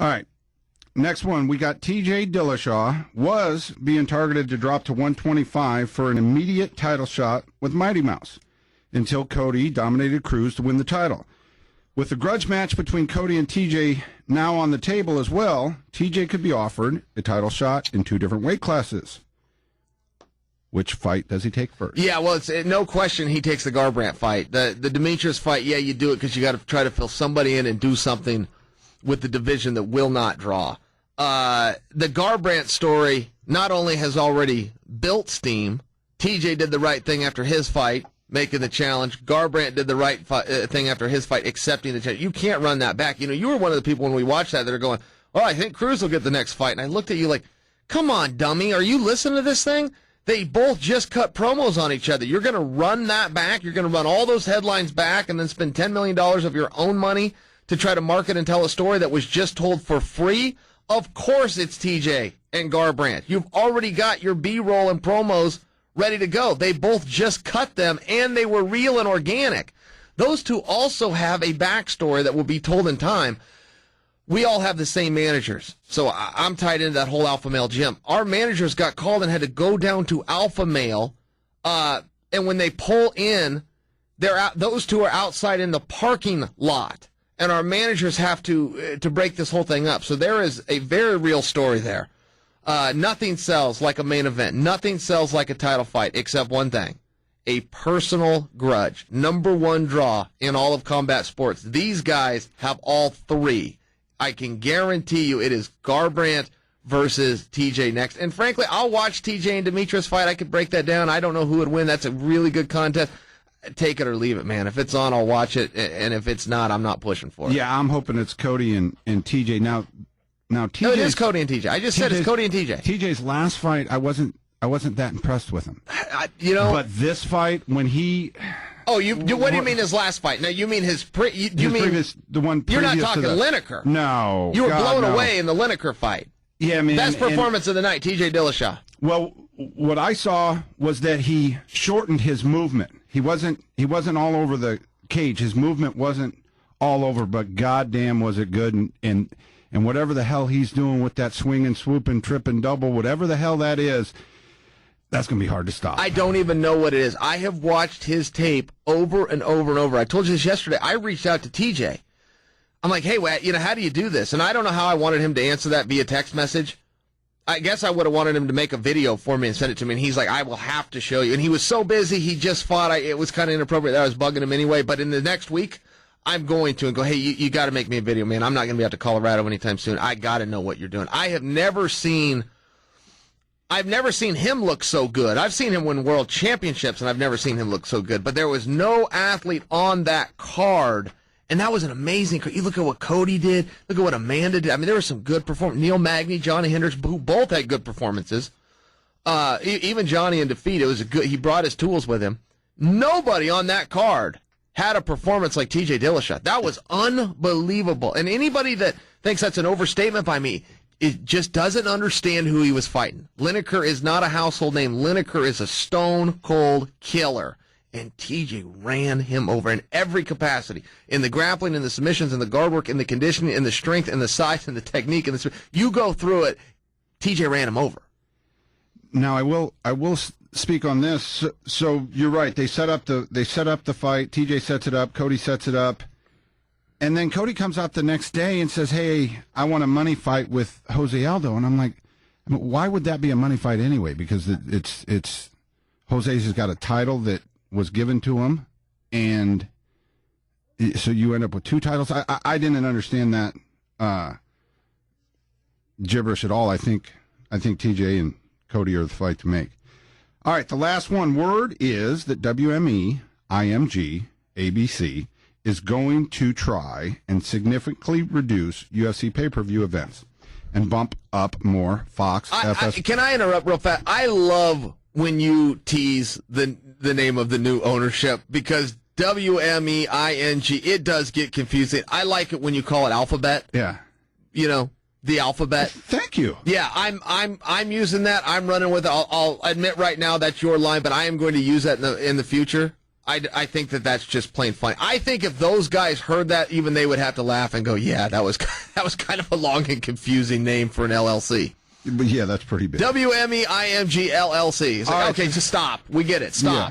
All right. Next one, we got TJ Dillashaw was being targeted to drop to 125 for an immediate title shot with Mighty Mouse until Cody dominated Cruz to win the title. With the grudge match between Cody and TJ now on the table as well, TJ could be offered a title shot in 2 different weight classes. Which fight does he take first? Yeah, well, it's no question he takes the Garbrandt fight. The Demetrius fight, yeah, you do it because you got to try to fill somebody in and do something with the division that will not draw. The Garbrandt story not only has already built steam, TJ did the right thing after his fight, making the challenge. Garbrandt did the right thing after his fight, accepting the challenge. You can't run that back. You know, you were one of the people when we watched that are going, oh, I think Cruz will get the next fight. And I looked at you like, come on, dummy. Are you listening to this thing? They both just cut promos on each other. You're going to run that back. You're going to run all those headlines back and then spend $10 million of your own money to try to market and tell a story that was just told for free? Of course it's TJ and Garbrandt. You've already got your B-roll and promos ready to go. They both just cut them, and they were real and organic. Those two also have a backstory that will be told in time. We all have the same managers, so I'm tied into that whole Alpha Male gym. Our managers got called and had to go down to Alpha Male, and when they pull in, those two are outside in the parking lot, and our managers have to break this whole thing up. So there is a very real story there. Nothing sells like a main event. Nothing sells like a title fight, except one thing: a personal grudge. Number 1 draw in all of combat sports. These guys have all 3. I can guarantee you it is Garbrandt versus TJ next. And frankly, I'll watch TJ and Demetrius fight. I could break that down. I don't know who would win. That's a really good contest. Take it or leave it, man. If it's on, I'll watch it. And if it's not, I'm not pushing for it. Yeah, I'm hoping it's Cody and TJ. Now TJ. No, it is Cody and TJ. I just said it's Cody and TJ. TJ's last fight, I wasn't that impressed with him. But this fight, when he... Oh, what do you mean his last fight? Now, you mean his previous, the one previous. You're not talking Lineker. No. You were blown away in the Lineker fight. Yeah, I mean... Best performance of the night, TJ Dillashaw. Well, what I saw was that he shortened his movement. He wasn't all over the cage. His movement wasn't all over, but goddamn was it good. And whatever the hell he's doing with that swing and swoop and trip and double, whatever the hell that is, that's going to be hard to stop. I don't even know what it is. I have watched his tape over and over and over. I told you this yesterday. I reached out to TJ. I'm like, hey, how do you do this? And I don't know how I wanted him to answer that via text message. I guess I would have wanted him to make a video for me and send it to me. And he's like, I will have to show you. And he was so busy. He just thought it was kind of inappropriate that I was bugging him anyway. But in the next week, I'm going to and go, hey, you got to make me a video, man. I'm not going to be out to Colorado anytime soon. I got to know what you're doing. I've never seen him look so good. I've seen him win world championships, and I've never seen him look so good. But there was no athlete on that card, and that was an amazing card. You look at what Cody did. Look at what Amanda did. I mean, there was some good performance. Neil Magny, Johnny Hendricks, who both had good performances. Even Johnny in defeat, he brought his tools with him. Nobody on that card had a performance like TJ Dillashaw. That was unbelievable. And anybody that thinks that's an overstatement by me, it just doesn't understand who he was fighting. Lineker is not a household name. Lineker is a stone-cold killer. And TJ ran him over in every capacity. In the grappling, in the submissions, in the guard work, in the conditioning, in the strength, in the size, in the technique. You go through it, TJ ran him over. Now, I will speak on this. So you're right. They set up the fight. TJ sets it up. Cody sets it up. And then Cody comes out the next day and says, hey, I want a money fight with Jose Aldo. And I'm like, why would that be a money fight anyway? Because it's Jose's has got a title that was given to him. And so you end up with 2 titles. I didn't understand that gibberish at all. I think TJ and Cody are the fight to make. All right, the last one. Word is that WME, IMG, ABC is going to try and significantly reduce UFC pay-per-view events and bump up more Fox, FS. Can I interrupt real fast? I love when you tease the name of the new ownership because WMEING, it does get confusing. I like it when you call it Alphabet. Yeah. The Alphabet. Thank you. Yeah, I'm using that. I'm running with it. I'll admit right now that's your line, but I am going to use that in the future. I think that's just plain funny. I think if those guys heard that, even they would have to laugh and go, yeah, that was kind of a long and confusing name for an LLC. But yeah, that's pretty big. WMEIMG LLC. It's like, okay, just stop. We get it. Stop. Yeah.